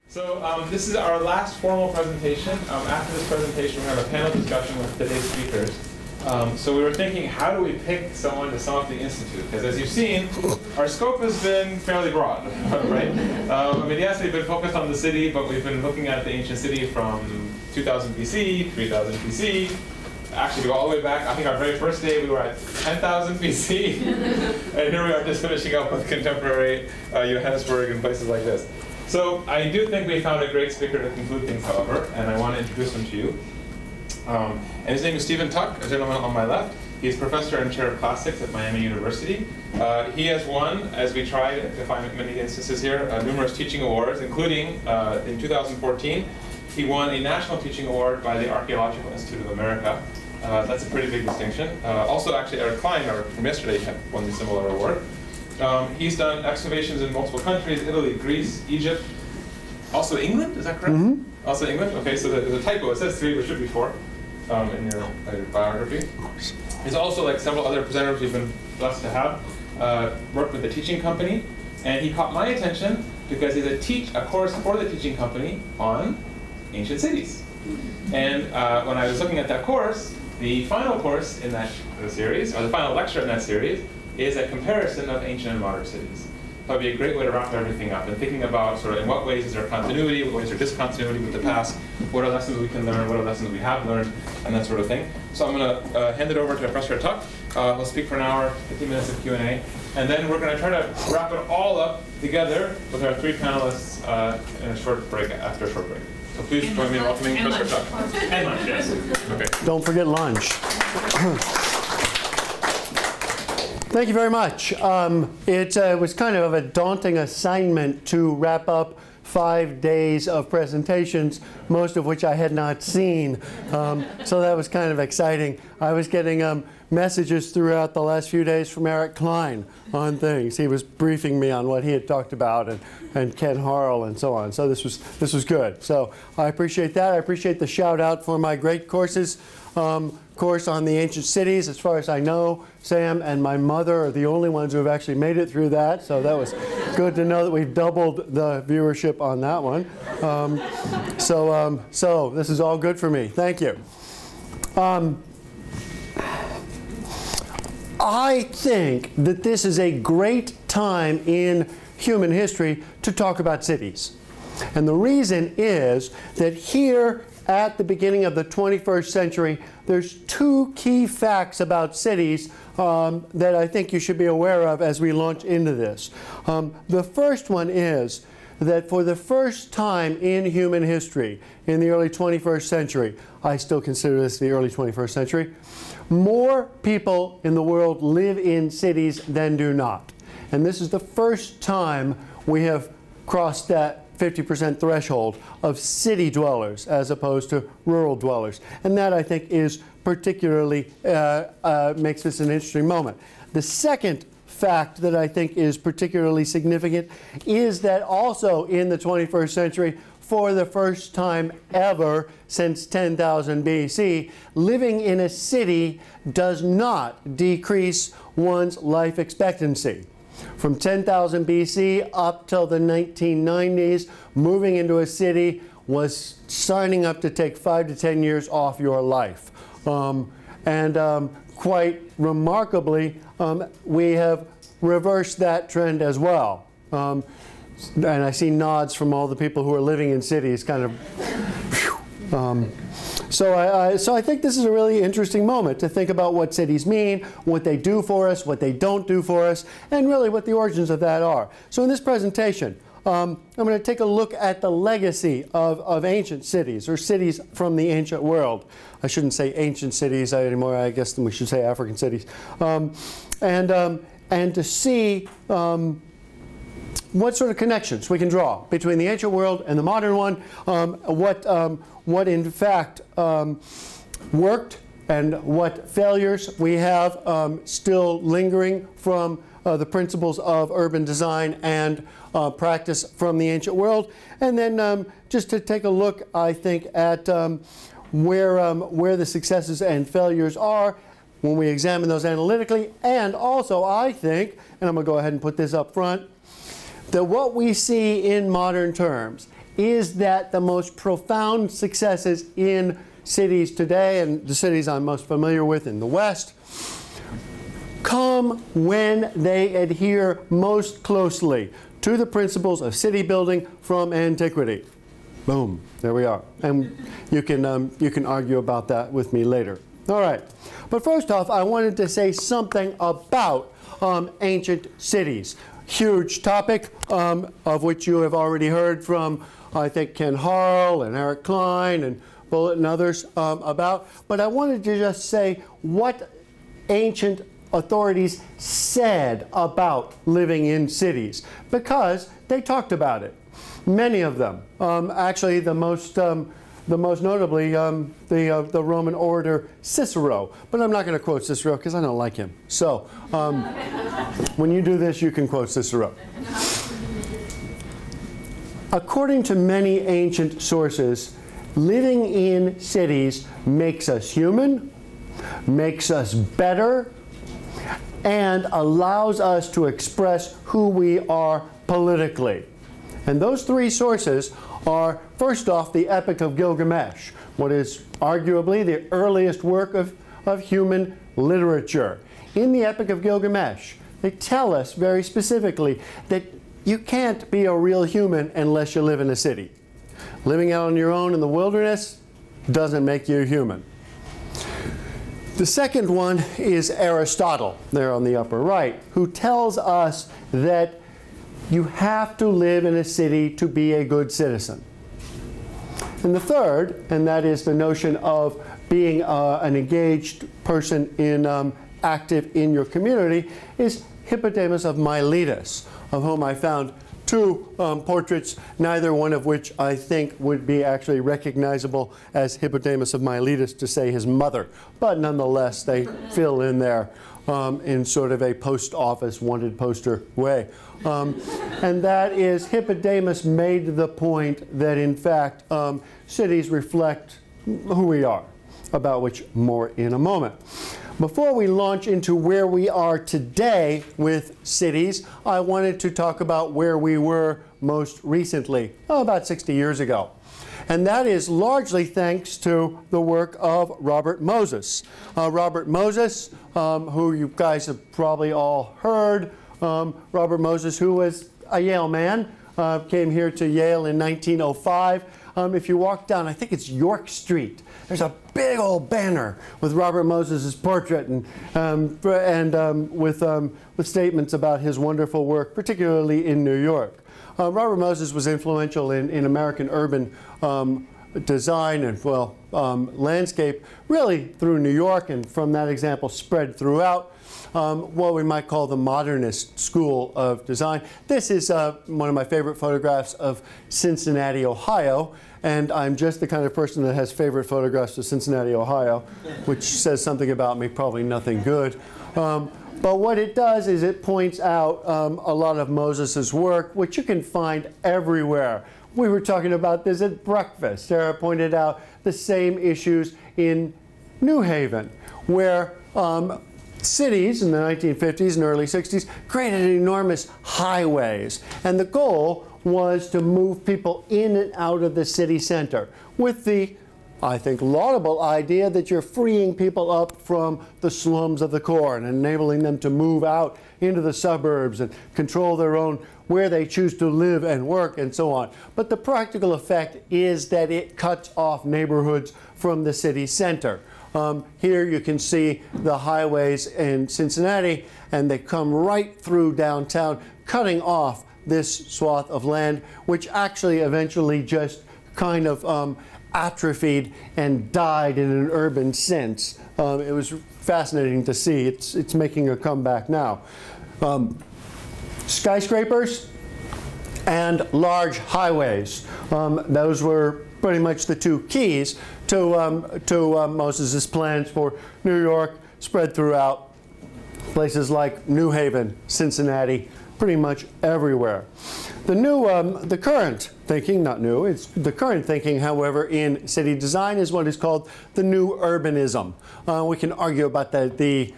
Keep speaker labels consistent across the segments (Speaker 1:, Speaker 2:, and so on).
Speaker 1: So this is our last formal presentation. After this presentation, we have a panel discussion with today's speakers. So we were thinking, how do we pick someone to sum up the Institute? Because as you've seen, our scope has been fairly broad, right? I mean, yes, we've been focused on the city, but we've been looking at the ancient city from 2000 BC, 3000 BC. Actually, we go all the way back. I think our very first day, we were at 10,000 BC. And here we are just finishing up with contemporary Johannesburg and places like this. So I do think we found a great speaker to conclude things, however, and I want to introduce him to you. And his name is Stephen Tuck, a gentleman on my left. He's professor and chair of classics at Miami University. He has won, as we tried to find many instances here, numerous teaching awards, including in 2014, he won a national teaching award by the Archaeological Institute of America. That's a pretty big distinction. Also, actually, Eric Klein, from yesterday, had won a similar award. He's done excavations in multiple countries: Italy, Greece, Egypt, also England. Is that correct? Mm-hmm. Also England. Okay, so there's a typo. It says 3, but it should be 4 in your biography. He's also, like several other presenters we've been blessed to have, worked with the teaching company, and he caught my attention because he's a course for the teaching company on ancient cities. And when I was looking at that course, the final course in that series, or the final lecture in that series, is a comparison of ancient and modern cities. So it'd be a great way to wrap everything up and thinking about sort of in what ways is there continuity, what ways is there discontinuity with the past, what are lessons we can learn, what are lessons we have learned, and that sort of thing. So I'm going to hand it over to Professor Tuck. He'll speak for an hour, 15 minutes of Q&A, and then we're going to try to wrap it all up together with our 3 panelists in a short break, after a short break. So please join me in welcoming Professor Tuck. And lunch, yes. Okay.
Speaker 2: Don't forget lunch. Thank you very much. It was kind of a daunting assignment to wrap up 5 days of presentations, most of which I had not seen. So that was kind of exciting. I was getting messages throughout the last few days from Eric Klein on things. He was briefing me on what he had talked about, and Ken Harrell and so on. So this was good. So I appreciate that. I appreciate the shout out for my great courses. Course on the ancient cities. As far as I know, Sam and my mother are the only ones who have actually made it through that, so that was good to know that we've doubled the viewership on that one. So this is all good for me. Thank you. I think that this is a great time in human history to talk about cities. And the reason is that here at the beginning of the 21st century, there's 2 key facts about cities that I think you should be aware of as we launch into this. The first one is that for the first time in human history, in the early 21st century, I still consider this the early 21st century, more people in the world live in cities than do not. And this is the first time we have crossed that 50% threshold of city dwellers as opposed to rural dwellers. And that, I think, is particularly, makes this an interesting moment. The second fact that I think is particularly significant is that also in the 21st century, for the first time ever since 10,000 BC, living in a city does not decrease one's life expectancy. From 10,000 BC up till the 1990s, moving into a city was signing up to take 5 to 10 years off your life. Quite remarkably, we have reversed that trend as well. And I see nods from all the people who are living in cities, kind of. So I think this is a really interesting moment to think about what cities mean, what they do for us, what they don't do for us, and really what the origins of that are. So in this presentation, I'm going to take a look at the legacy of ancient cities, or cities from the ancient world. I shouldn't say ancient cities anymore, I guess we should say African cities. And to see what sort of connections we can draw between the ancient world and the modern one, what in fact worked and what failures we have still lingering from the principles of urban design and practice from the ancient world. And then just to take a look, I think, at where the successes and failures are when we examine those analytically. And also, I think, and I'm going to go ahead and put this up front, that what we see in modern terms is that the most profound successes in cities today, and the cities I'm most familiar with in the West, come when they adhere most closely to the principles of city building from antiquity. Boom, there we are. And you can argue about that with me later. All right, but first off, I wanted to say something about ancient cities. Huge topic of which you have already heard from, I think, Ken Harl and Eric Klein and Bullitt and others about. But I wanted to just say what ancient authorities said about living in cities, because they talked about it. Many of them. Actually, the most notably, the Roman orator Cicero. But I'm not going to quote Cicero because I don't like him. So when you do this, you can quote Cicero. According to many ancient sources, living in cities makes us human, makes us better, and allows us to express who we are politically. And those three sources are, first off, the Epic of Gilgamesh, what is arguably the earliest work of human literature. In the Epic of Gilgamesh, they tell us very specifically that you can't be a real human unless you live in a city. Living out on your own in the wilderness doesn't make you human. The second one is Aristotle, there on the upper right, who tells us that you have to live in a city to be a good citizen. And the third, and that is the notion of being an engaged person in active in your community, is Hippodamus of Miletus, of whom I found two portraits, neither one of which I think would be actually recognizable as Hippodamus of Miletus, to say his mother. But nonetheless, they fill in there in sort of a post office wanted poster way. And that is, Hippodamus made the point that in fact cities reflect who we are, about which more in a moment. Before we launch into where we are today with cities, I wanted to talk about where we were most recently, about 60 years ago. And that is largely thanks to the work of Robert Moses. Robert Moses, who you guys have probably all heard, Robert Moses, who was a Yale man, came here to Yale in 1905. If you walk down, I think it's York Street, there's a big old banner with Robert Moses' portrait and with statements about his wonderful work, particularly in New York. Robert Moses was influential in American urban design and, well, landscape, really through New York, and from that example spread throughout what we might call the modernist school of design. This is one of my favorite photographs of Cincinnati, Ohio, and I'm just the kind of person that has favorite photographs of Cincinnati, Ohio, which says something about me, probably nothing good. But what it does is it points out a lot of Moses's work, which you can find everywhere. We were talking about this at breakfast. Sarah pointed out the same issues in New Haven, where cities in the 1950s and early 60s created enormous highways. And the goal was to move people in and out of the city center with the, I think, laudable idea that you're freeing people up from the slums of the core and enabling them to move out into the suburbs and control their own, where they choose to live and work and so on. But the practical effect is that it cuts off neighborhoods from the city center. Here you can see the highways in Cincinnati, and they come right through downtown, cutting off this swath of land, which actually eventually just kind of atrophied and died in an urban sense. It was fascinating to see. It's making a comeback now. Skyscrapers and large highways. Those were pretty much the two keys to Moses's plans for New York, spread throughout places like New Haven, Cincinnati, pretty much everywhere. The current thinking, not new, it's the current thinking, however, in city design is what is called the new urbanism. We can argue about the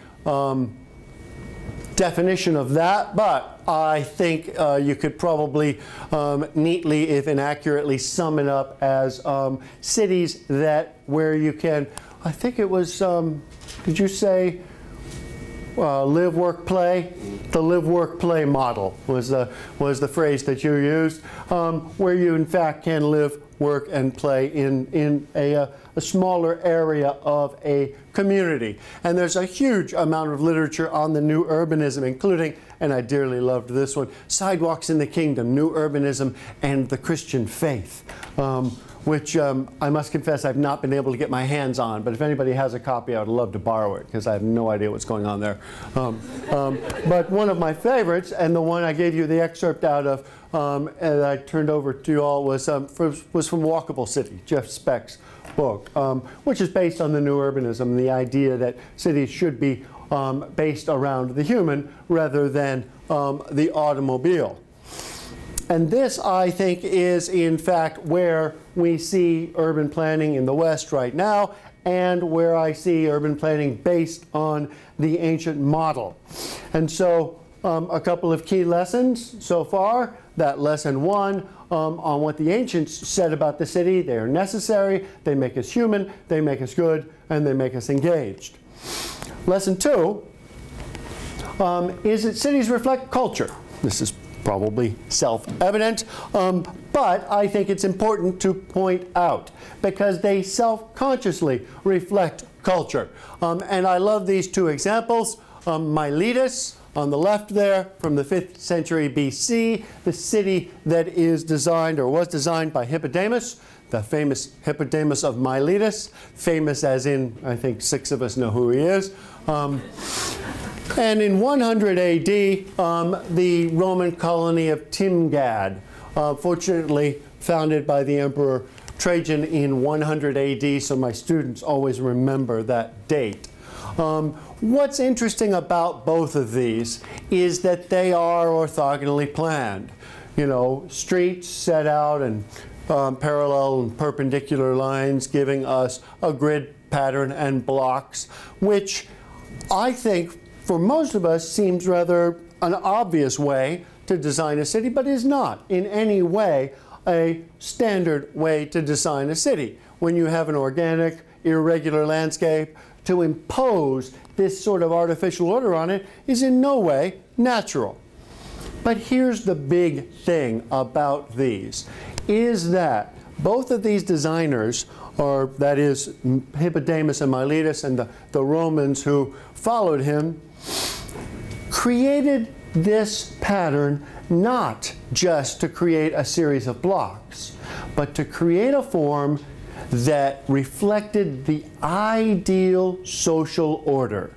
Speaker 2: definition of that, but I think you could probably neatly, if inaccurately, sum it up as cities where you can, I think it was, did you say live, work, play? The live, work, play model was the phrase that you used, where you in fact can live, work, and play in a smaller area of a community. And there's a huge amount of literature on the new urbanism, including, and I dearly loved this one, Sidewalks in the Kingdom, New Urbanism and the Christian Faith, which I must confess I've not been able to get my hands on, but if anybody has a copy, I would love to borrow it, because I have no idea what's going on there. But one of my favorites, and the one I gave you the excerpt out of, and I turned over to you all, was from Walkable City, Jeff Speck's book, which is based on the new urbanism, the idea that cities should be based around the human rather than the automobile. And this, I think, is in fact where we see urban planning in the West right now, and where I see urban planning based on the ancient model. And so a couple of key lessons so far. That lesson one on what the ancients said about the city: they are necessary, they make us human, they make us good, and they make us engaged. Lesson two is that cities reflect culture. This is probably self-evident, but I think it's important to point out because they self-consciously reflect culture. And I love these two examples. Miletus on the left there, from the 5th century BC, the city that is designed or was designed by Hippodamus, the famous Hippodamus of Miletus, famous as in, I think 6 of us know who he is. And in 100 AD, the Roman colony of Timgad, fortunately founded by the Emperor Trajan in 100 AD, so my students always remember that date. What's interesting about both of these is that they are orthogonally planned. You know, streets set out in parallel and perpendicular lines, giving us a grid pattern and blocks, which I think for most of us seems rather an obvious way to design a city, but is not in any way a standard way to design a city. When you have an organic, irregular landscape, to impose this sort of artificial order on it is in no way natural. But here's the big thing about these, is that both of these designers, or that is Hippodamus and Miletus and the Romans who followed him, created this pattern not just to create a series of blocks, but to create a form that reflected the ideal social order.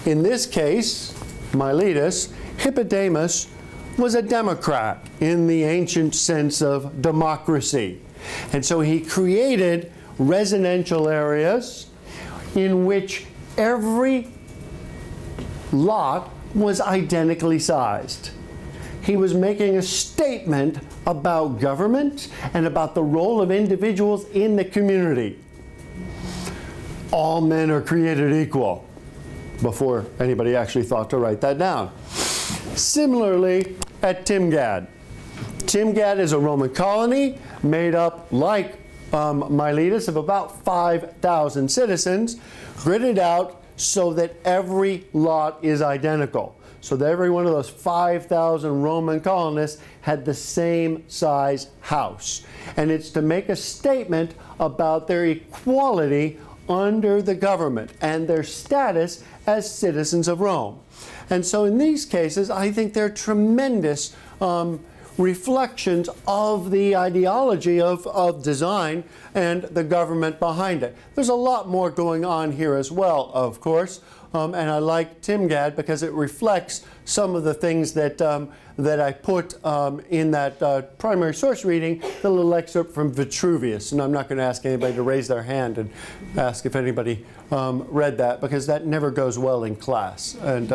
Speaker 2: In this case, Miletus, Hippodamus was a democrat in the ancient sense of democracy. And so he created residential areas in which every lot was identically sized. He was making a statement about government and about the role of individuals in the community. All men are created equal, before anybody actually thought to write that down. Similarly, at Timgad. Timgad is a Roman colony made up, like Miletus, of about 5,000 citizens, gridded out so that every lot is identical. So that every one of those 5,000 Roman colonists had the same size house. And it's to make a statement about their equality under the government and their status as citizens of Rome. And so in these cases, I think they're tremendous reflections of the ideology of design and the government behind it. There's a lot more going on here as well, of course. And I like Timgad because it reflects some of the things that, that I put in that primary source reading, the little excerpt from Vitruvius. And I'm not going to ask anybody to raise their hand and ask if anybody read that, because that never goes well in class. And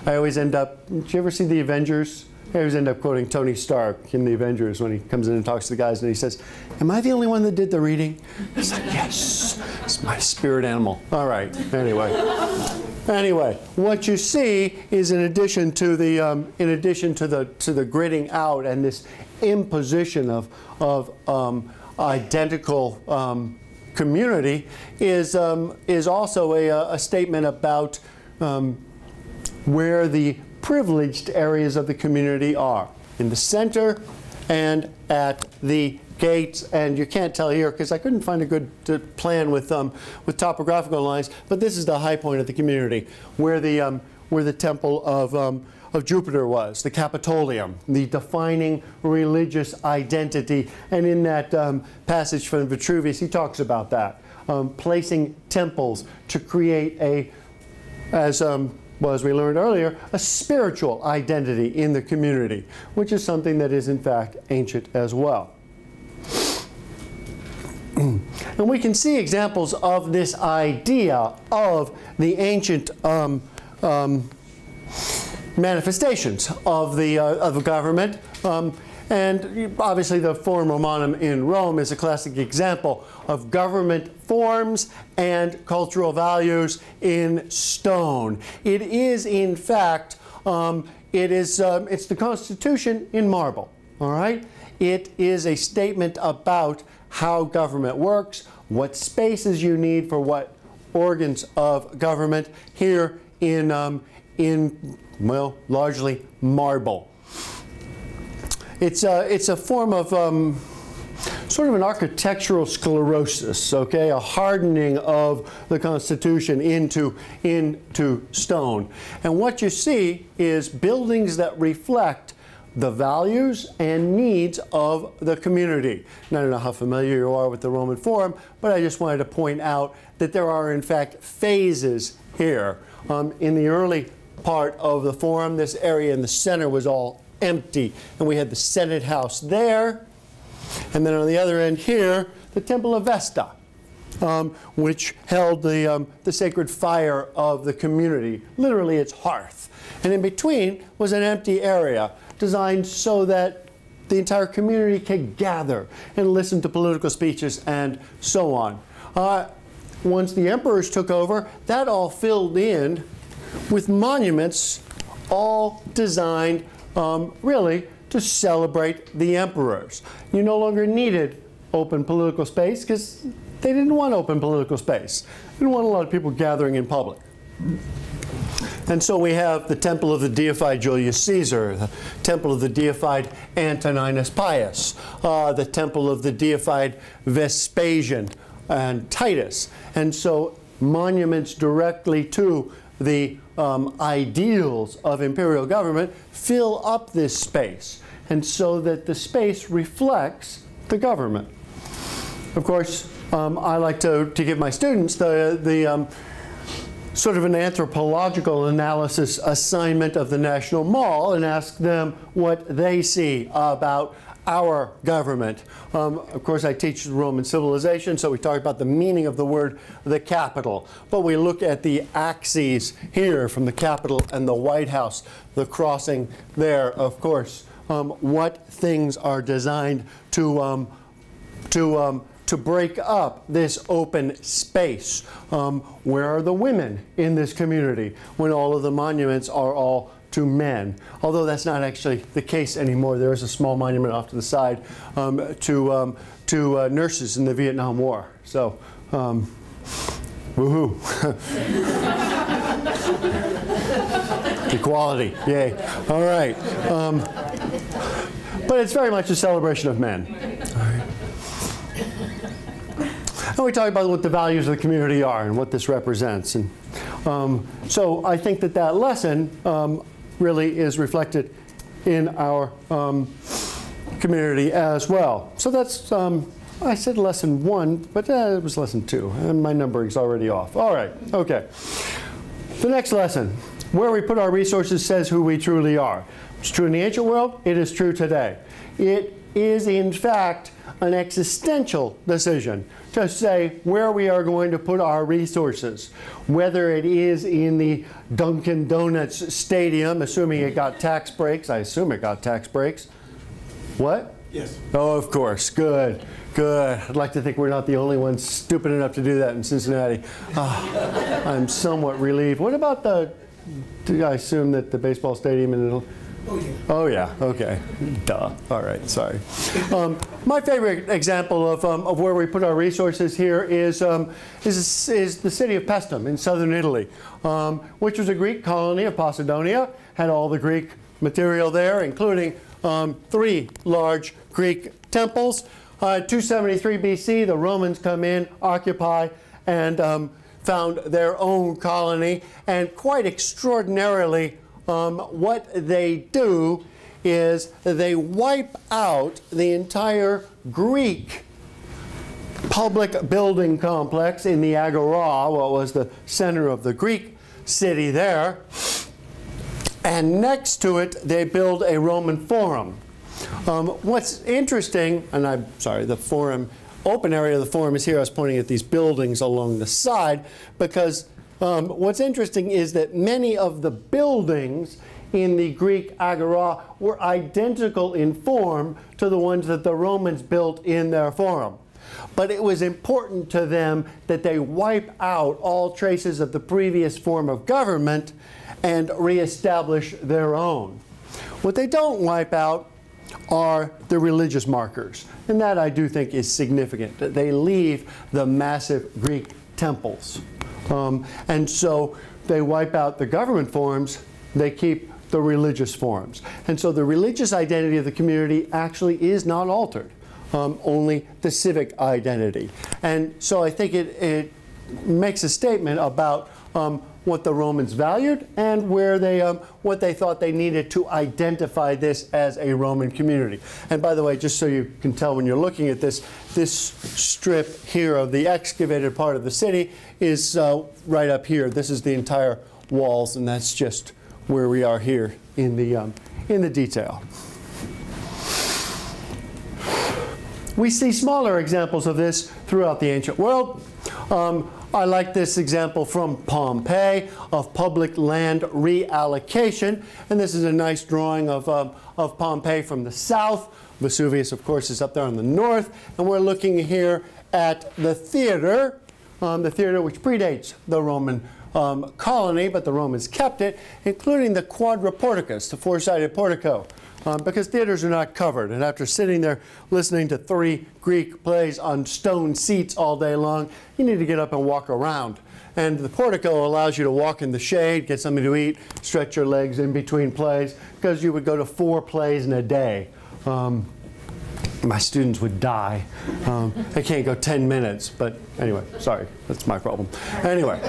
Speaker 2: I always end up, did you ever see The Avengers? I always end up quoting Tony Stark in The Avengers when he comes in and talks to the guys and he says, "Am I the only one that did the reading?" He's like, "Yes, it's my spirit animal." All right, anyway. Anyway, what you see is in addition to the gridding out and this imposition of identical community is also a statement about where the privileged areas of the community are, in the center and at the gates. And you can't tell here because I couldn't find a good plan with topographical lines, but this is the high point of the community where the temple of Jupiter was, the Capitolium, the defining religious identity. And in that passage from Vitruvius, he talks about that, placing temples to create as we learned earlier, a spiritual identity in the community, which is something that is in fact ancient as well. And we can see examples of this idea of the ancient manifestations of the government. And obviously the Forum Romanum in Rome is a classic example of government forms and cultural values in stone. It is, in fact, it's the Constitution in marble, all right? It is a statement about how government works, what spaces you need for what organs of government, here in well, largely marble. It's a form of sort of an architectural sclerosis, okay, a hardening of the Constitution into stone. And what you see is buildings that reflect the values and needs of the community. And I don't know how familiar you are with the Roman Forum, but I just wanted to point out that there are in fact phases here. In the early part of the Forum, this area in the center was all empty, and we had the Senate House there, and then on the other end here, the Temple of Vesta, which held the sacred fire of the community, literally its hearth. And in between was an empty area designed so that the entire community could gather and listen to political speeches and so on. Once the emperors took over, that all filled in with monuments all designed really to celebrate the emperors. You no longer needed open political space because they didn't want open political space. They didn't want a lot of people gathering in public. And so we have the temple of the deified Julius Caesar, the temple of the deified Antoninus Pius, the temple of the deified Vespasian and Titus. And so monuments directly to the ideals of imperial government fill up this space, and so that the space reflects the government. Of course, I like to give my students the sort of an anthropological analysis assignment of the National Mall and ask them what they see about our government. Of course, I teach Roman civilization, so we talk about the meaning of the word the Capitol. But we look at the axes here from the Capitol and the White House, the crossing there, of course. What things are designed to break up this open space? Where are the women in this community when all of the monuments are all to men? Although that's not actually the case anymore. There is a small monument off to the side to nurses in the Vietnam War. So, woohoo. Equality, yay. All right. But it's very much a celebration of men. All right. And we talk about what the values of the community are and what this represents. And so I think that lesson really is reflected in our community as well. So that's, I said lesson 1, but it was lesson 2, and my numbering's already off. All right, okay. The next lesson, where we put our resources says who we truly are. It's true in the ancient world, it is true today. It is, in fact, an existential decision to say where we are going to put our resources, whether it is in the Dunkin' Donuts stadium, assuming it got tax breaks. I assume it got tax breaks. What?
Speaker 3: Yes.
Speaker 2: Oh, of course. Good. Good. I'd like to think we're not the only ones stupid enough to do that in Cincinnati. I'm somewhat relieved. What about I assume that the baseball stadium in Italy?
Speaker 3: Oh, yeah.
Speaker 2: Oh, yeah. Okay. Duh. All right. Sorry. My favorite example of where we put our resources here is the city of Paestum in southern Italy, which was a Greek colony of Posidonia, had all the Greek material there, including 3 large Greek temples. 273 BC, the Romans come in, occupy, and found their own colony. And quite extraordinarily, what they do is they wipe out the entire Greek public building complex in the Agora, what was the center of the Greek city there. And next to it, they build a Roman forum. What's interesting, and I'm sorry, the forum, open area of the forum is here. I was pointing at these buildings along the side, because what's interesting is that many of the buildings in the Greek Agora were identical in form to the ones that the Romans built in their forum. But it was important to them that they wipe out all traces of the previous form of government and reestablish their own. What they don't wipe out are the religious markers. And that I do think is significant. They leave the massive Greek temples. And so they wipe out the government forms, they keep the religious forms. And so the religious identity of the community actually is not altered, only the civic identity. And so I think it makes a statement about what the Romans valued and where they, what they thought they needed to identify this as a Roman community. And by the way, just so you can tell when you're looking at this, this strip here of the excavated part of the city is right up here. This is the entire walls, and that's just where we are here in the detail. We see smaller examples of this throughout the ancient world. I like this example from Pompeii of public land reallocation. And this is a nice drawing of Pompeii from the south. Vesuvius, of course, is up there on the north. And we're looking here at the theater which predates the Roman colony, but the Romans kept it, including the quadriporticus, the 4-sided portico. Because theaters are not covered. And after sitting there listening to 3 Greek plays on stone seats all day long, you need to get up and walk around. And the portico allows you to walk in the shade, get something to eat, stretch your legs in between plays, because you would go to 4 plays in a day. My students would die. They can't go 10 minutes. But anyway, sorry, that's my problem. Anyway.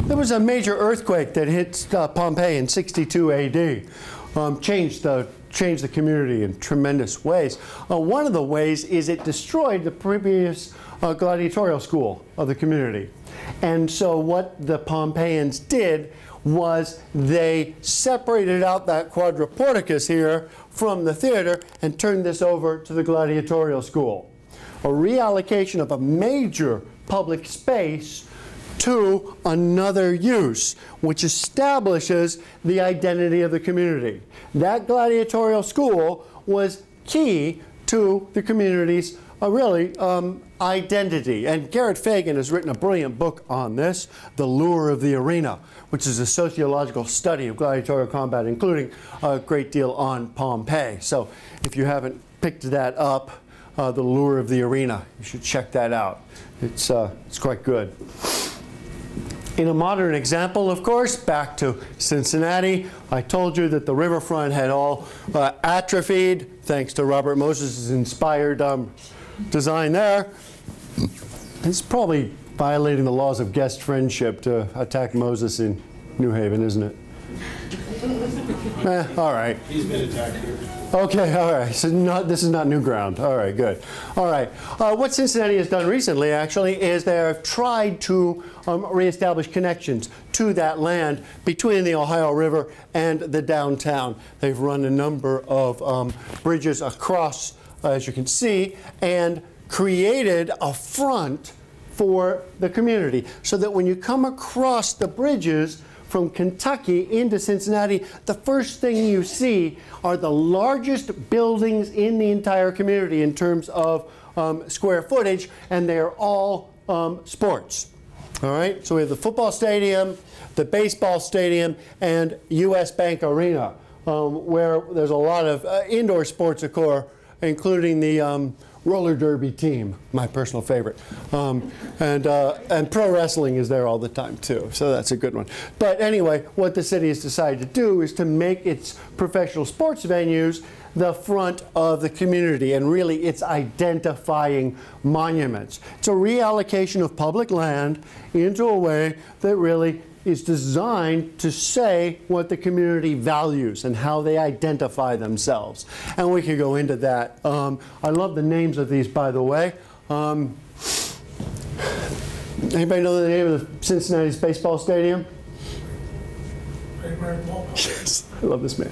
Speaker 2: There was a major earthquake that hit Pompeii in 62 AD. Changed the community in tremendous ways. One of the ways is it destroyed the previous gladiatorial school of the community. And so what the Pompeians did was they separated out that quadriporticus here from the theater and turned this over to the gladiatorial school. A reallocation of a major public space to another use, which establishes the identity of the community. That gladiatorial school was key to the community's identity. And Garrett Fagan has written a brilliant book on this, The Lure of the Arena, which is a sociological study of gladiatorial combat, including a great deal on Pompeii. So if you haven't picked that up, The Lure of the Arena, you should check that out. It's quite good. In a modern example, of course, back to Cincinnati, I told you that the riverfront had all atrophied, thanks to Robert Moses' inspired design there. It's probably violating the laws of guest friendship to attack Moses in New Haven, isn't it? All right.
Speaker 3: He's been attacked here.
Speaker 2: Okay, all right. So this is not new ground. All right, good. All right. What Cincinnati has done recently, actually, is they have tried to reestablish connections to that land between the Ohio River and the downtown. They've run a number of bridges across, as you can see, and created a front for the community, so that when you come across the bridges from Kentucky into Cincinnati, the first thing you see are the largest buildings in the entire community in terms of square footage, and they are all sports. All right, so we have the football stadium, the baseball stadium, and U.S. Bank Arena, where there's a lot of indoor sports occur, including the roller derby team, my personal favorite. And pro wrestling is there all the time too, so that's a good one. But anyway, what the city has decided to do is to make its professional sports venues the front of the community, and really it's identifying monuments. It's a reallocation of public land into a way that really is designed to say what the community values and how they identify themselves. And we could go into that. I love the names of these, by the way. Anybody know the name of the Cincinnati's baseball stadium?
Speaker 3: Great American Ballpark.
Speaker 2: Yes, I love this man.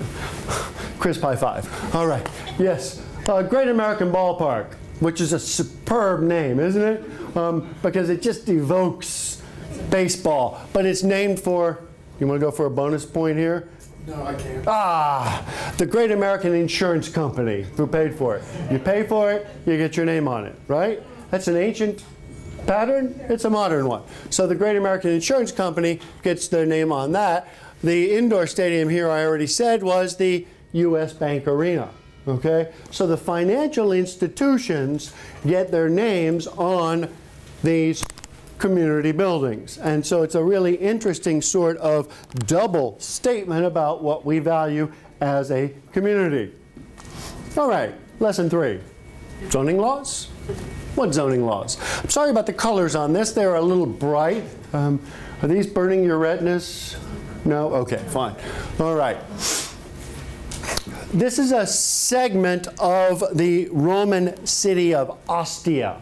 Speaker 2: Crisp high five. All right, yes. Great American Ballpark, which is a superb name, isn't it? Because it just evokes baseball. But it's named for, you want to go for a bonus point here?
Speaker 3: No, I can't.
Speaker 2: Ah, the Great American Insurance Company, who paid for it. You pay for it, you get your name on it, right? That's an ancient pattern, it's a modern one. So the Great American Insurance Company gets their name on that. The indoor stadium here, I already said, was the U.S. Bank Arena. Okay? So the financial institutions get their names on these community buildings. And so it's a really interesting sort of double statement about what we value as a community. All right, lesson 3. Zoning laws? What zoning laws? I'm sorry about the colors on this. They're a little bright. Are these burning your retinas? No? Okay, fine. All right. This is a segment of the Roman city of Ostia.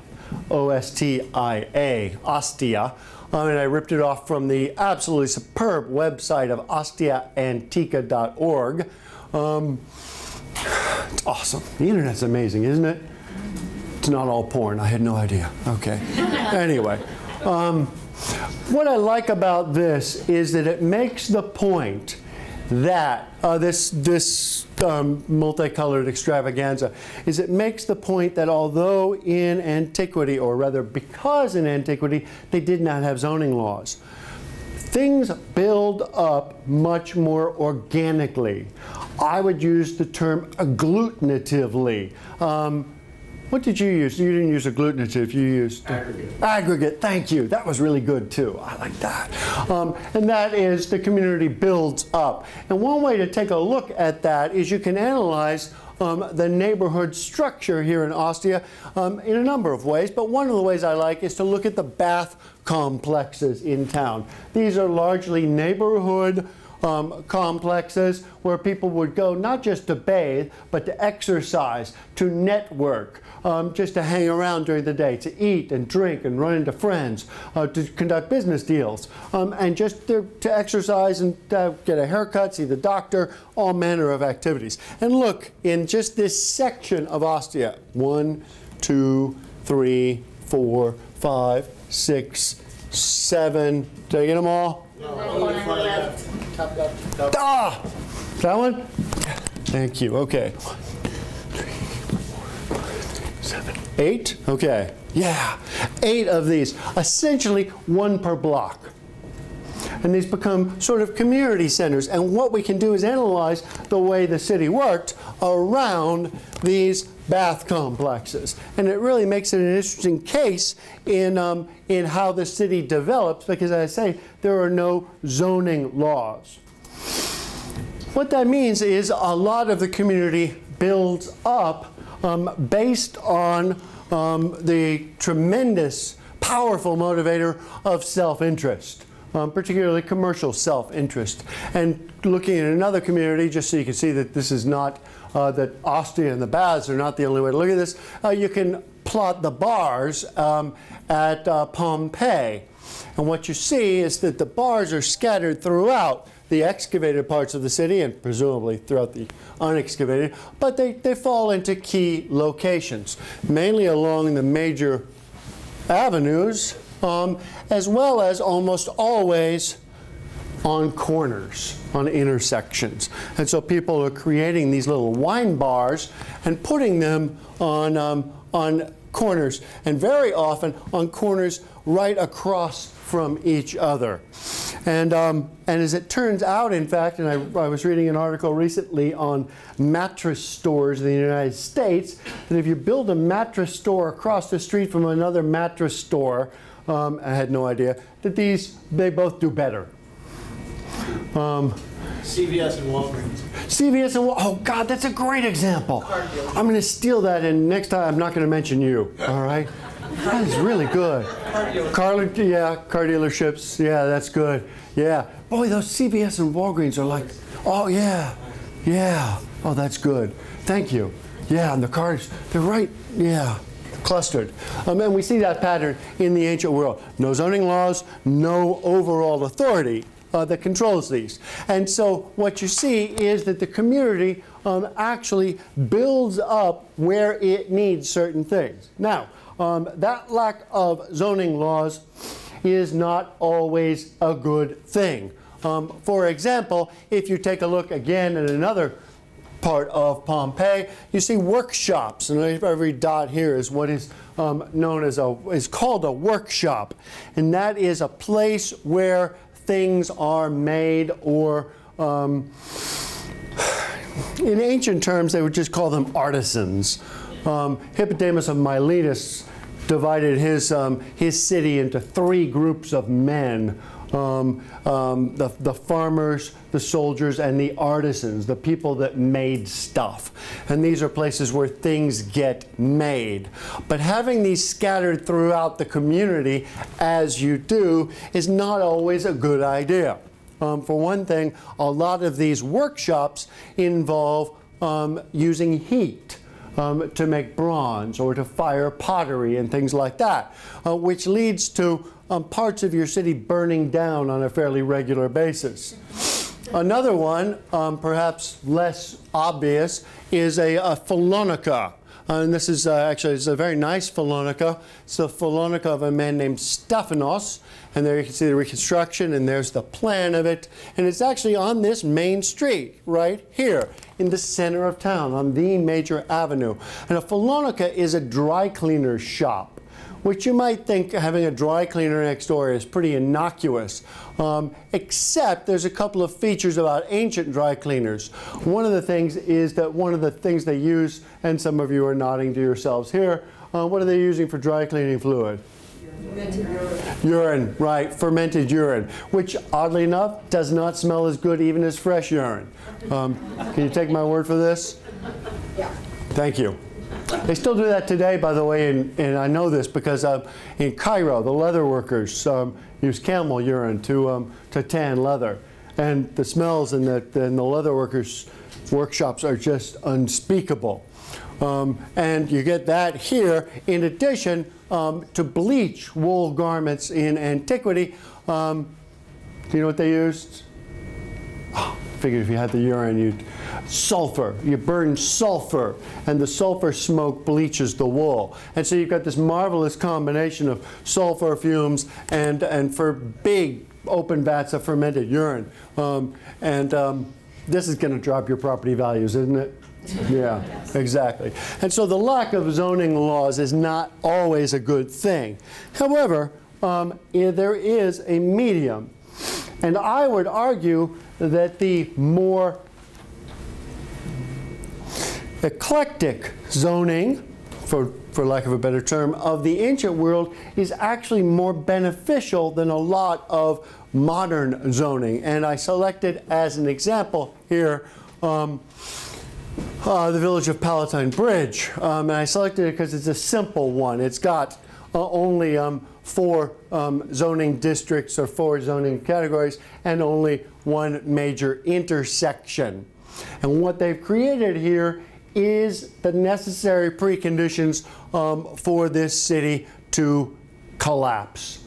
Speaker 2: O-S-T-I-A, Ostia. And I ripped it off from the absolutely superb website of ostiaantica.org. It's awesome. The internet's amazing, isn't it? It's not all porn. I had no idea. Okay. Anyway, what I like about this is that it makes the point that this multicolored extravaganza is it makes the point that although in antiquity, or rather because in antiquity, they did not have zoning laws, things build up much more organically. I would use the term agglutinatively. What did you use? You didn't use agglutinative, you used
Speaker 3: aggregate.
Speaker 2: Aggregate, thank you. That was really good too. I like that. And that is the community builds up. And one way to take a look at that is you can analyze the neighborhood structure here in Ostia in a number of ways, but one of the ways I like is to look at the bath complexes in town. These are largely neighborhood complexes where people would go not just to bathe, but to exercise, to network, just to hang around during the day, to eat and drink and run into friends, to conduct business deals, and just to exercise and get a haircut, see the doctor, all manner of activities. And look, in just this section of Ostia, 1, 2, 3, 4, 5, 6, 7, did I get them all?
Speaker 3: Top left. Top.
Speaker 2: Ah! That one? Thank you. Okay. 7, 8? Okay. Yeah. 8 of these. Essentially 1 per block. And these become sort of community centers. And what we can do is analyze the way the city worked around these bath complexes. And it really makes it an interesting case in how the city develops, because as I say, there are no zoning laws. What that means is a lot of the community builds up based on the tremendous, powerful motivator of self-interest. Particularly commercial self-interest. And looking at another community, just so you can see that this is not, that Ostia and the baths are not the only way to look at this, you can plot the bars at Pompeii. And what you see is that the bars are scattered throughout the excavated parts of the city and presumably throughout the unexcavated, but they fall into key locations, mainly along the major avenues, as well as almost always on corners, on intersections. And so people are creating these little wine bars and putting them on corners, and very often on corners right across from each other. And as it turns out, in fact, and I was reading an article recently on mattress stores in the United States, that if you build a mattress store across the street from another mattress store, I had no idea, that they both do better.
Speaker 3: CVS and Walgreens.
Speaker 2: CVS and oh God, that's a great example. I'm going to steal that, and next time I'm not going to mention you. All right, that is really good. Car dealerships. Yeah, that's good. Yeah, boy, those CVS and Walgreens are like, oh yeah, yeah. Oh, that's good. Thank you. Yeah, and the cars, they're right. Yeah. Clustered. And we see that pattern in the ancient world. No zoning laws, no overall authority that controls these. And so what you see is that the community actually builds up where it needs certain things. Now, that lack of zoning laws is not always a good thing. For example, if you take a look again at another part of Pompeii, you see workshops, and every dot here is what is known as is called a workshop, and that is a place where things are made, or in ancient terms they would just call them artisans. Hippodamus of Miletus divided his city into 3 groups of men. The farmers, the soldiers, and the artisans, the people that made stuff. And these are places where things get made. But having these scattered throughout the community, as you do, is not always a good idea. For one thing, a lot of these workshops involve using heat to make bronze or to fire pottery and things like that, which leads to parts of your city burning down on a fairly regular basis. Another one, perhaps less obvious, is a Phalonica. And this is actually, it's a very nice Phalonica. It's the Phalonica of a man named Stephanos. And there you can see the reconstruction, and there's the plan of it. And it's actually on this main street, right here, in the center of town, on the major avenue. And a Phalonica is a dry cleaner's shop, which you might think having a dry cleaner next door is pretty innocuous, except there's a couple of features about ancient dry cleaners. One of the things is that one of the things they use, and some of you are nodding to yourselves here, what are they using for dry cleaning fluid?
Speaker 4: Fermented urine.
Speaker 2: Urine, right, fermented urine, which oddly enough does not smell as good even as fresh urine. Can you take my word for this?
Speaker 4: Yeah.
Speaker 2: Thank you. They still do that today, by the way, and I know this because in Cairo, the leather workers use camel urine to tan leather. And the smells in the leather workers' workshops are just unspeakable. And you get that here in addition to bleach wool garments in antiquity. Do you know what they used? Oh, figured if you had the urine, you'd sulfur. You burn sulfur, and the sulfur smoke bleaches the wool. And so you've got this marvelous combination of sulfur fumes and for big open vats of fermented urine. This is going to drop your property values, isn't it? Yeah, exactly. And so the lack of zoning laws is not always a good thing. However, there is a medium. And I would argue that the more eclectic zoning, for lack of a better term, of the ancient world is actually more beneficial than a lot of modern zoning. And I selected as an example here the village of Palatine Bridge. And I selected it because it's a simple one. It's got only 4 zoning districts or 4 zoning categories and only 1 major intersection. And what they've created here is the necessary preconditions for this city to collapse.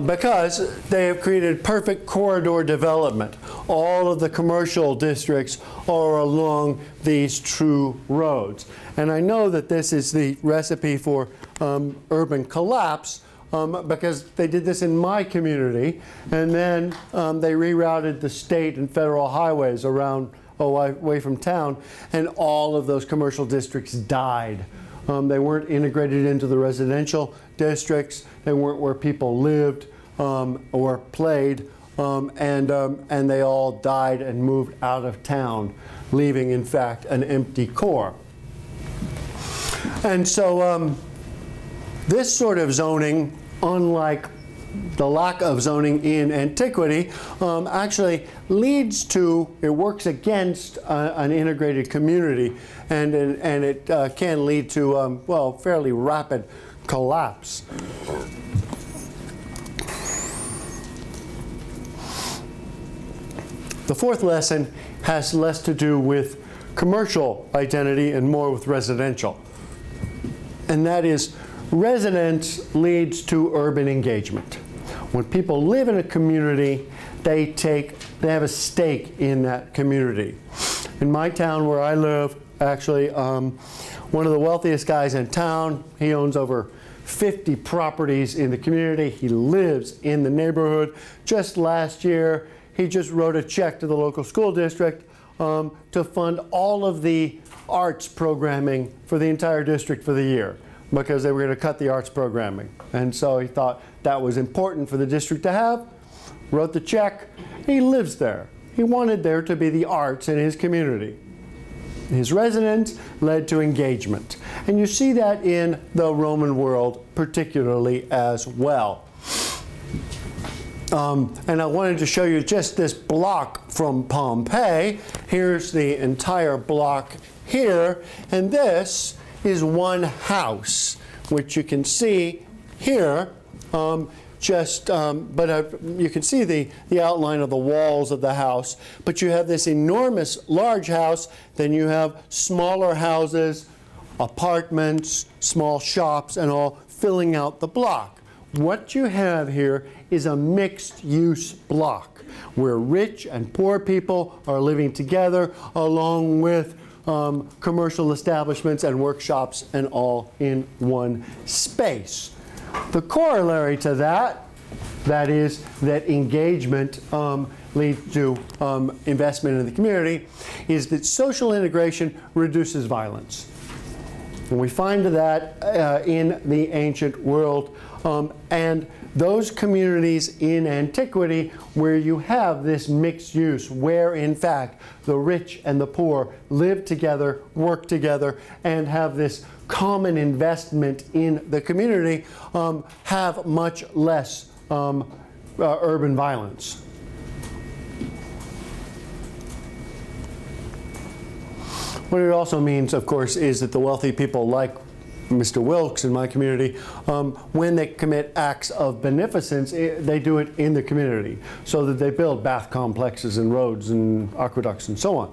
Speaker 2: Because they have created perfect corridor development. All of the commercial districts are along these true roads. And I know that this is the recipe for urban collapse, because they did this in my community, and then they rerouted the state and federal highways around away from town, and all of those commercial districts died. They weren't integrated into the residential districts. They weren't where people lived or played, and they all died and moved out of town, leaving, in fact, an empty core. And so this sort of zoning, unlike the lack of zoning in antiquity, actually leads to, it works against an integrated community, and it can lead to, well, fairly rapid collapse. The fourth lesson has less to do with commercial identity and more with residential. And that is, residence leads to urban engagement. When people live in a community, they have a stake in that community. In my town where I live, actually, one of the wealthiest guys in town, he owns over 50 properties in the community. He lives in the neighborhood. Just last year, he just wrote a check to the local school district to fund all of the arts programming for the entire district for the year, because they were going to cut the arts programming. And so he thought that was important for the district to have, wrote the check. He lives there. He wanted there to be the arts in his community. His residence led to engagement. And you see that in the Roman world particularly as well. And I wanted to show you just this block from Pompeii. Here's the entire block here, and this is one house, which you can see here. You can see the outline of the walls of the house. But you have this enormous large house, then you have smaller houses, apartments, small shops, and all filling out the block. What you have here is a mixed-use block where rich and poor people are living together, along with commercial establishments and workshops, and all in one space. The corollary to that is that engagement leads to investment in the community, is that social integration reduces violence. And we find that in the ancient world, and those communities in antiquity where you have this mixed use, where in fact the rich and the poor live together, work together, and have this common investment in the community, have much less urban violence. What it also means, of course, is that the wealthy people like Mr. Wilkes in my community, when they commit acts of beneficence, they do it in the community, so that they build bath complexes and roads and aqueducts and so on.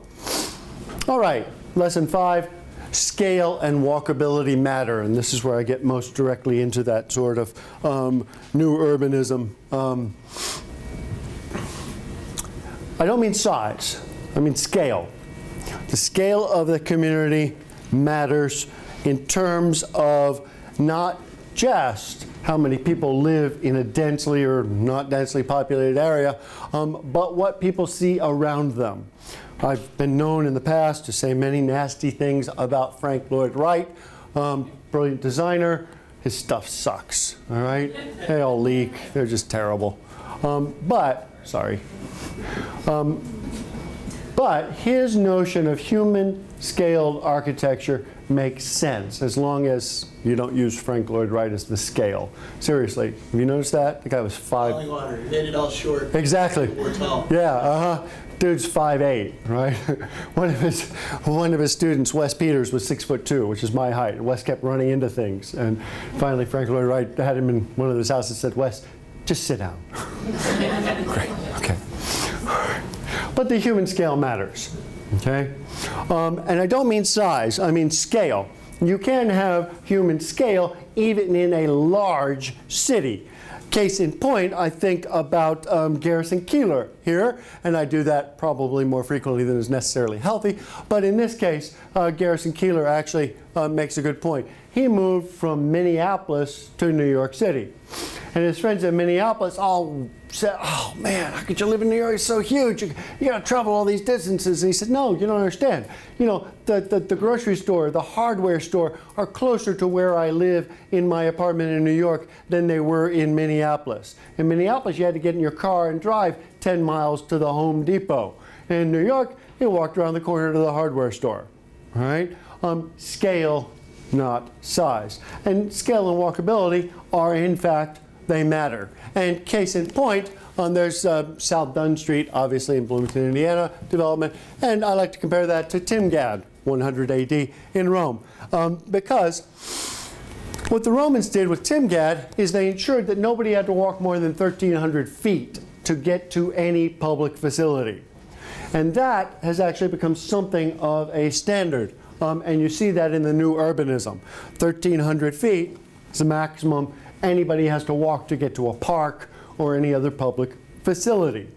Speaker 2: All right, lesson 5, scale and walkability matter, and this is where I get most directly into that sort of new urbanism. I don't mean size, I mean scale. The scale of the community matters in terms of not just how many people live in a densely or not densely populated area, but what people see around them. I've been known in the past to say many nasty things about Frank Lloyd Wright, brilliant designer. His stuff sucks, all right? They all leak, they're just terrible. But his notion of human-scaled architecture makes sense, as long as you don't use Frank Lloyd Wright as the scale. Seriously, have you noticed that? The guy was 5.
Speaker 3: Falling water, made it all short.
Speaker 2: Exactly.
Speaker 3: Or tall.
Speaker 2: Yeah, Dude's 5'8", right? One of his students, Wes Peters, was 6'2", which is my height. Wes kept running into things, and finally Frank Lloyd Wright had him in one of his houses and said, "Wes, just sit down." Great, okay. But the human scale matters, okay? And I don't mean size, I mean scale. You can have human scale even in a large city. Case in point, I think about Garrison Keillor here, and I do that probably more frequently than is necessarily healthy, but in this case, Garrison Keillor actually makes a good point. He moved from Minneapolis to New York City. And his friends in Minneapolis all said, "Oh man, how could you live in New York? It's so huge. You got to travel all these distances." And he said, "No, you don't understand. You know, the grocery store, the hardware store are closer to where I live in my apartment in New York than they were in Minneapolis. In Minneapolis, you had to get in your car and drive 10 miles to the Home Depot. In New York, you walked around the corner to the hardware store." All right? Scale, not size. And scale and walkability are, in fact, they matter. And case in point, there's South Dunn Street, obviously in Bloomington, Indiana, development. And I like to compare that to Timgad, 100 AD in Rome. Because what the Romans did with Timgad is they ensured that nobody had to walk more than 1,300 feet to get to any public facility. And that has actually become something of a standard. And you see that in the new urbanism. 1,300 feet is the maximum anybody has to walk to get to a park or any other public facility.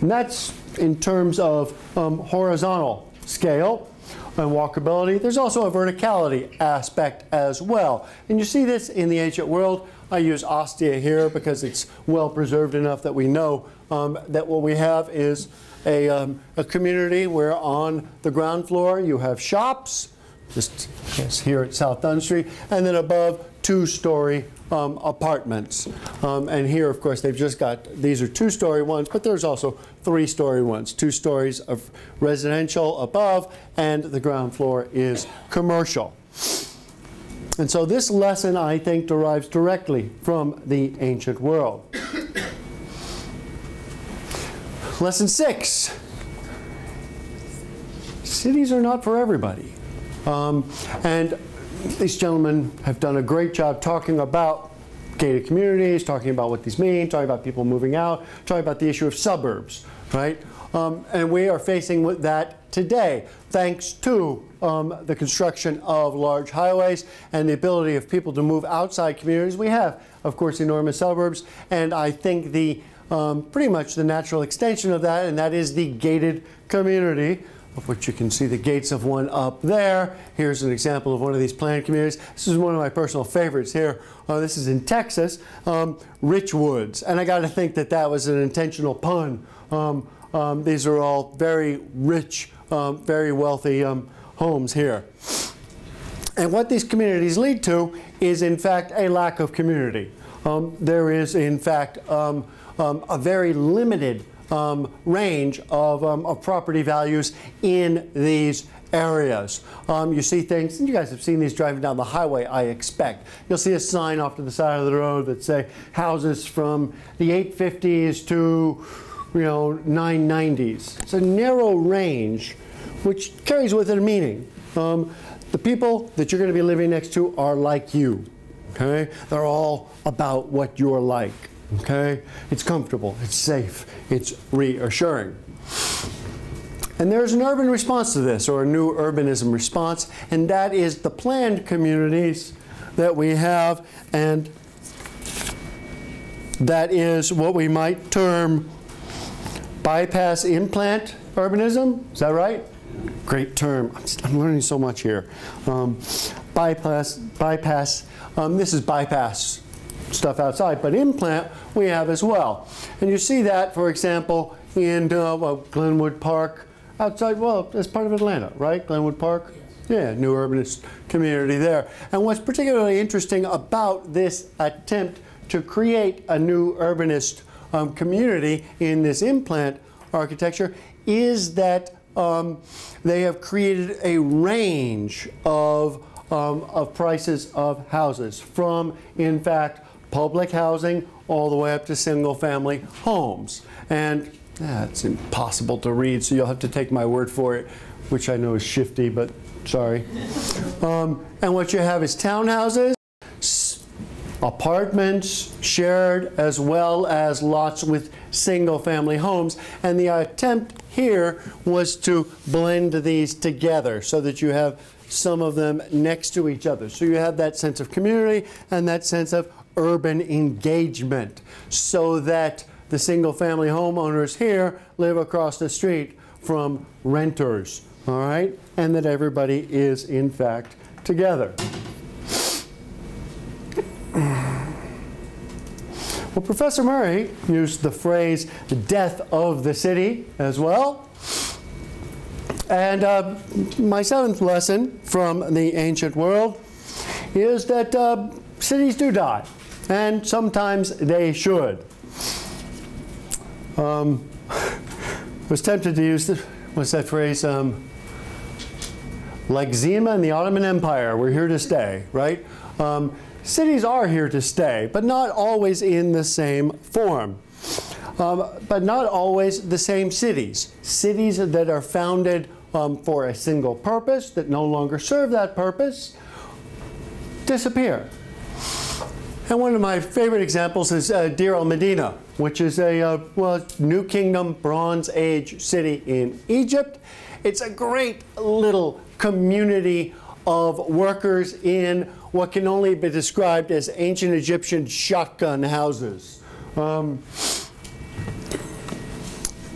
Speaker 2: And that's in terms of horizontal scale and walkability. There's also a verticality aspect as well. And you see this in the ancient world. I use Ostia here because it's well preserved enough that we know that what we have is a community where on the ground floor you have shops, just here at South Dunn Street, and then above 2-story apartments. And here, of course, they've just got, these are 2-story ones, but there's also 3-story ones. 2 stories of residential above, and the ground floor is commercial. And so this lesson, I think, derives directly from the ancient world. Lesson 6. Cities are not for everybody. And these gentlemen have done a great job talking about gated communities, talking about what these mean, talking about people moving out, talking about the issue of suburbs, right? And we are facing with that today, thanks to the construction of large highways and the ability of people to move outside communities. We have, of course, enormous suburbs, and I think the pretty much the natural extension of that, and that is the gated community, of which you can see the gates of one up there. Here's an example of one of these planned communities. This is one of my personal favorites here. This is in Texas, Rich Woods. And I got to think that that was an intentional pun. These are all very rich, very wealthy homes here. And what these communities lead to is, in fact, a lack of community. There is, in fact, a very limited range of property values in these areas. You see things, and you guys have seen these driving down the highway, I expect. You'll see a sign off to the side of the road that say houses from the 850s to 990s. It's a narrow range, which carries with it a meaning. The people that you're going to be living next to are like you. Okay? They're all about what you're like. Okay? It's comfortable, it's safe, it's reassuring. And there's an urban response to this, or a new urbanism response, and that is the planned communities that we have, and that is what we might term bypass implant urbanism. Is that right? Great term. I'm learning so much here. Bypass. This is bypass stuff outside, but implant we have as well. And you see that, for example, in Glenwood Park, outside, well, as part of Atlanta, right? Glenwood Park? Yeah, new urbanist community there. And what's particularly interesting about this attempt to create a new urbanist community in this implant architecture is that they have created a range of prices of houses, from, in fact, public housing all the way up to single-family homes. And it's impossible to read, so you'll have to take my word for it, which I know is shifty, but sorry. And what you have is townhouses, apartments, shared, as well as lots with single-family homes. And the attempt here was to blend these together so that you have some of them next to each other. So you have that sense of community and that sense of urban engagement, so that the single-family homeowners here live across the street from renters, all right? And that everybody is, in fact, together. Well, Professor Murray used the phrase the death of the city as well. And my 7th lesson from the ancient world is that cities do die, and sometimes they should. I was tempted to use what's that phrase? Like Zima in the Ottoman Empire, we're here to stay, right? Cities are here to stay, but not always in the same form. But not always the same cities. Cities that are founded for a single purpose, that no longer serve that purpose, disappear. And one of my favorite examples is Daryl Medina, which is a New Kingdom Bronze Age city in Egypt. It's a great little community of workers in what can only be described as ancient Egyptian shotgun houses.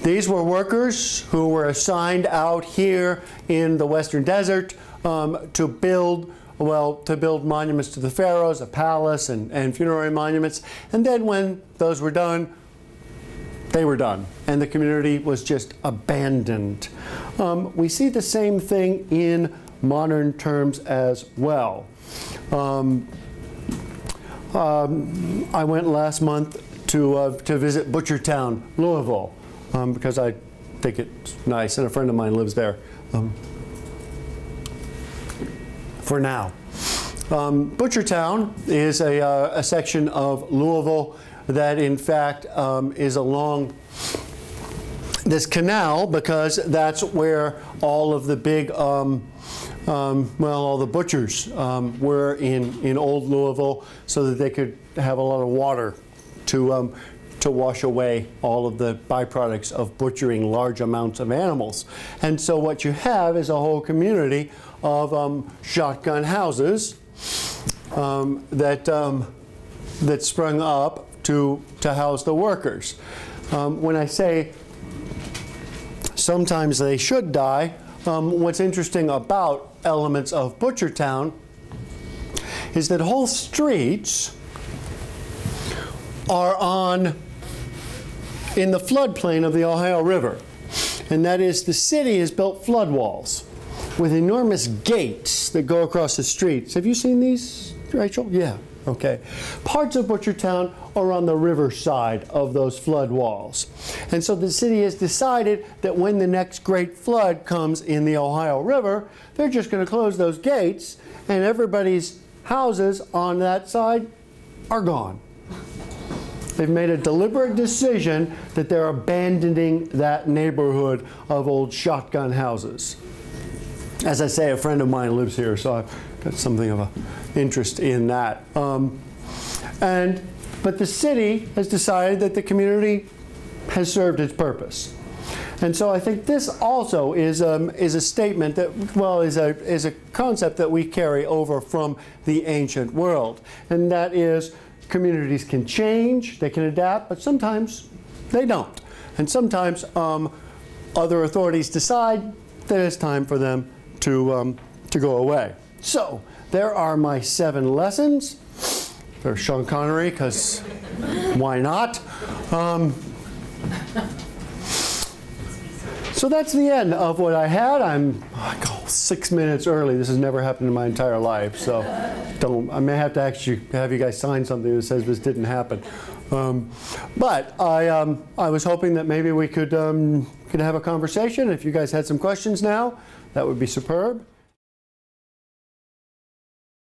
Speaker 2: These were workers who were assigned out here in the Western Desert to build monuments to the pharaohs, a palace, and funerary monuments. And then when those were done, they were done, and the community was just abandoned. We see the same thing in modern terms as well. I went last month to visit Butchertown, Louisville, because I think it's nice, and a friend of mine lives there. For now. Butchertown is a section of Louisville that in fact is along this canal, because that's where all of the big, all the butchers were in old Louisville, so that they could have a lot of water to wash away all of the byproducts of butchering large amounts of animals. And so what you have is a whole community of shotgun houses that sprung up to house the workers. When I say sometimes they should die, what's interesting about elements of Butchertown is that whole streets are in the floodplain of the Ohio River. And that is, the city has built flood walls with enormous gates that go across the streets. Have you seen these, Rachel? Yeah, okay. Parts of Butchertown are on the river side of those flood walls. And so the city has decided that when the next great flood comes in the Ohio River, they're just going to close those gates, and everybody's houses on that side are gone. They've made a deliberate decision that they're abandoning that neighborhood of old shotgun houses. As I say, a friend of mine lives here, so I've got something of an interest in that. But the city has decided that the community has served its purpose. And so I think this also is a statement that, well, is a concept that we carry over from the ancient world. And that is, communities can change, they can adapt, but sometimes they don't. And sometimes other authorities decide that it's time for them to go away. So there are my 7 lessons. There's Sean Connery, because why not? So that's the end of what I had. I'm 6 minutes early. This has never happened in my entire life, so I may have to actually have you guys sign something that says this didn't happen. But I was hoping that maybe we could have a conversation. If you guys had some questions now, that would be superb.